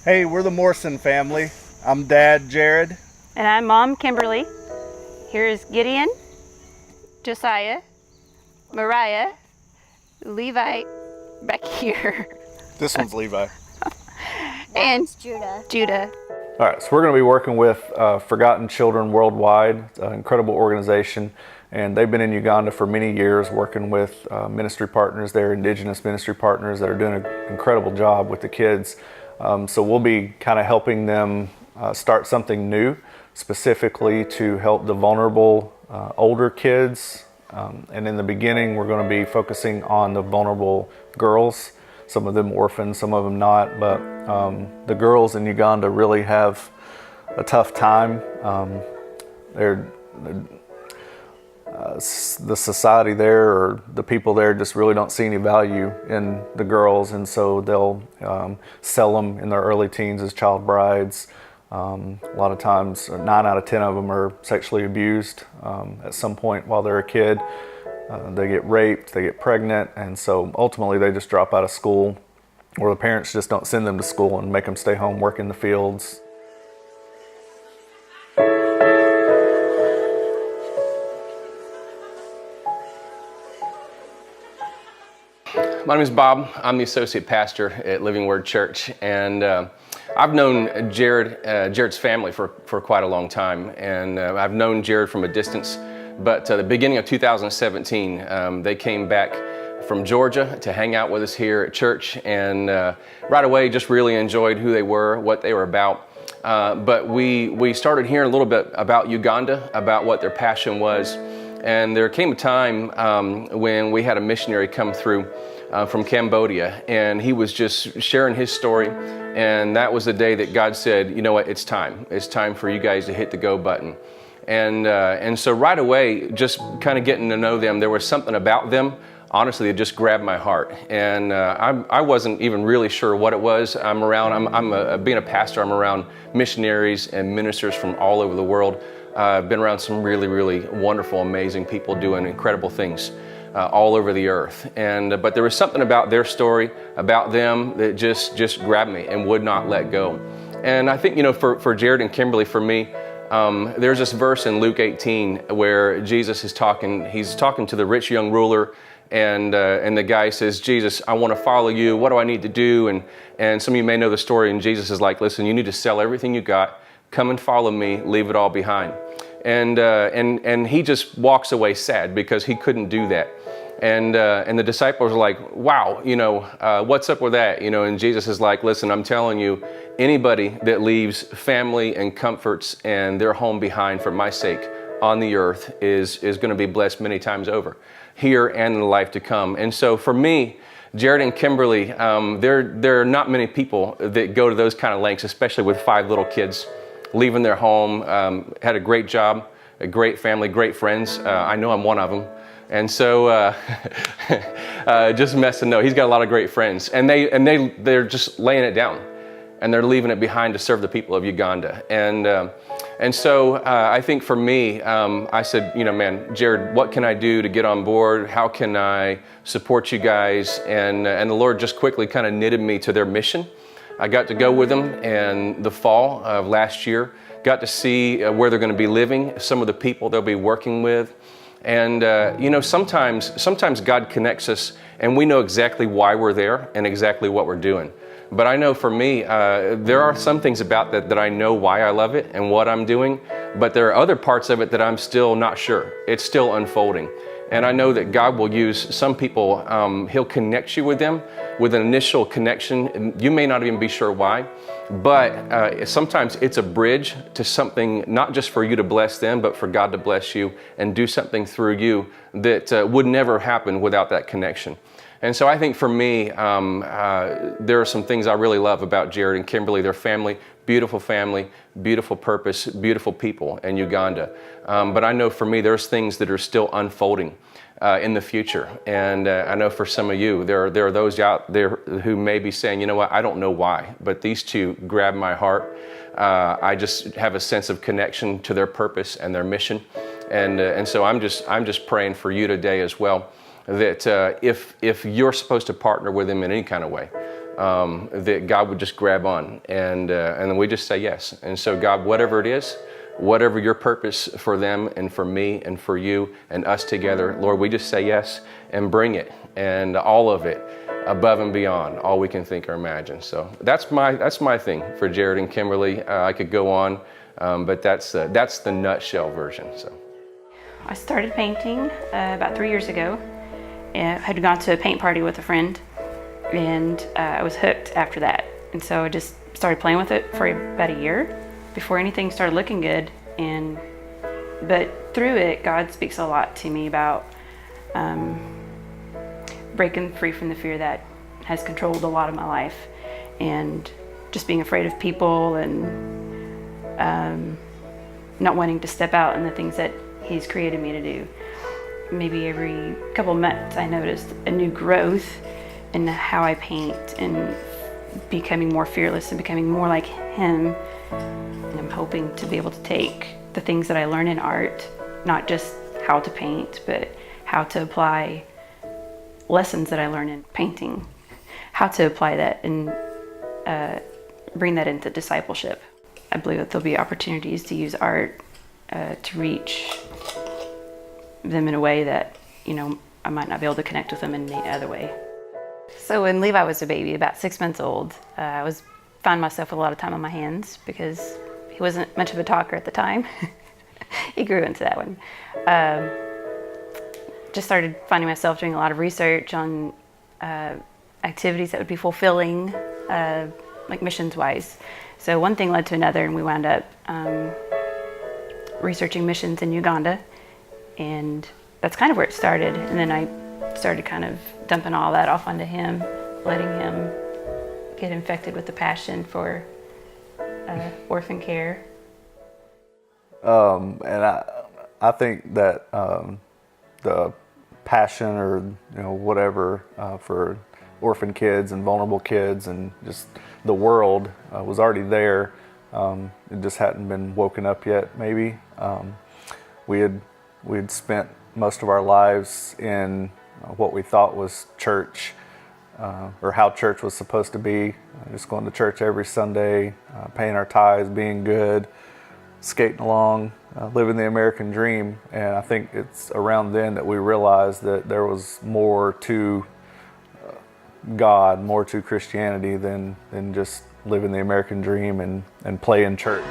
Hey, we're the Morrison family. I'm Dad, Jared. And I'm Mom, Kimberly. Here's Gideon, Josiah, Mariah, Levi back here. This one's Levi. And Judah. Judah. All right, so we're going to be working with Forgotten Children Worldwide. It's an incredible organization, and they've been in Uganda for many years working with ministry partners there, indigenous ministry partners that are doing an incredible job with the kids. So we'll be kind of helping them start something new, specifically to help the vulnerable older kids. And in the beginning, we're going to be focusing on the vulnerable girls. Some of them orphans, some of them not, but the girls in Uganda really have a tough time. The society there, or the people there, just really don't see any value in the girls, and so they'll sell them in their early teens as child brides. A lot of times, 9 out of 10 of them are sexually abused at some point while they're a kid. They get raped, they get pregnant, and so ultimately they just drop out of school, or the parents just don't send them to school and make them stay home, work in the fields. My name is Bob. I'm the associate pastor at Living Word Church, and I've known Jared's family for quite a long time, and I've known Jared from a distance. But the beginning of 2017, they came back from Georgia to hang out with us here at church, and right away just really enjoyed who they were, what they were about. But we started hearing a little bit about Uganda, about what their passion was, and there came a time when we had a missionary come through from Cambodia, and he was just sharing his story, and that was the day that God said, you know what, it's time for you guys to hit the go button. And so right away, just kind of getting to know them, there was something about them, honestly, it just grabbed my heart. And I wasn't even really sure what it was. Being a pastor, I'm around missionaries and ministers from all over the world. I've been around some really, really wonderful, amazing people doing incredible things all over the earth. But there was something about their story, about them, that just grabbed me and would not let go. And I think, for Jared and Kimberly, for me, there's this verse in Luke 18 where Jesus is talking. He's talking to the rich young ruler, and the guy says, "Jesus, I want to follow you. What do I need to do?" And some of you may know the story. And Jesus is like, "Listen, you need to sell everything you got. Come and follow me. Leave it all behind." And he just walks away sad because he couldn't do that. And the disciples are like, "Wow, what's up with that?" And Jesus is like, "Listen, I'm telling you, anybody that leaves family and comforts and their home behind for my sake on the earth is going to be blessed many times over, here and in the life to come." And so for me, Jared and Kimberly, there are not many people that go to those kind of lengths, especially with 5 little kids, leaving their home, had a great job, a great family, great friends. I know I'm one of them. And so, just messing. No, he's got a lot of great friends, and they're just laying it down, and they're leaving it behind to serve the people of Uganda. And so I think for me, I said, man, Jared, what can I do to get on board? How can I support you guys? And the Lord just quickly kind of knitted me to their mission. I got to go with them in the fall of last year. Got to see where they're going to be living, some of the people they'll be working with. And, sometimes God connects us and we know exactly why we're there and exactly what we're doing. But I know for me, there are some things about that I know why I love it and what I'm doing, but there are other parts of it that I'm still not sure. It's still unfolding. And I know that God will use some people, He'll connect you with them with an initial connection. You may not even be sure why, but sometimes it's a bridge to something, not just for you to bless them, but for God to bless you and do something through you that would never happen without that connection. And so I think for me, there are some things I really love about Jared and Kimberly, their family, beautiful purpose, beautiful people in Uganda. But I know for me, there's things that are still unfolding in the future. And I know for some of you, there are those out there who may be saying, you know what, I don't know why, but these two grab my heart. I just have a sense of connection to their purpose and their mission. And so I'm just praying for you today as well, that if you're supposed to partner with them in any kind of way, that God would just grab on, and then we just say yes. And so God, whatever it is, whatever your purpose for them and for me and for you and us together, Lord, we just say yes and bring it, and all of it, above and beyond all we can think or imagine. So that's my thing for Jared and Kimberly. I could go on, but that's the nutshell version. So I started painting about 3 years ago. I had gone to a paint party with a friend, and I was hooked after that. And so I just started playing with it for about a year before anything started looking good. But through it, God speaks a lot to me about breaking free from the fear that has controlled a lot of my life, and just being afraid of people, and not wanting to step out in the things that He's created me to do. Maybe every couple of months I noticed a new growth in how I paint, and becoming more fearless and becoming more like Him. And I'm hoping to be able to take the things that I learn in art, not just how to paint, but how to apply lessons that I learn in painting, how to apply that and bring that into discipleship. I believe that there'll be opportunities to use art to reach them in a way that, I might not be able to connect with them in any other way. So when Levi was a baby, about 6 months old, I found myself with a lot of time on my hands because he wasn't much of a talker at the time. He grew into that one. Just started finding myself doing a lot of research on activities that would be fulfilling, like missions-wise. So one thing led to another, and we wound up researching missions in Uganda, and that's kind of where it started. And then I started kind of dumping all that off onto him, letting him get infected with the passion for orphan care. And I think that the passion, or whatever, for orphan kids and vulnerable kids and just the world was already there. It just hadn't been woken up yet. Maybe we had spent most of our lives in what we thought was church, or how church was supposed to be. Just going to church every Sunday, paying our tithes, being good, skating along, living the American dream. And I think it's around then that we realized that there was more to God, more to Christianity than just living the American dream and playing church.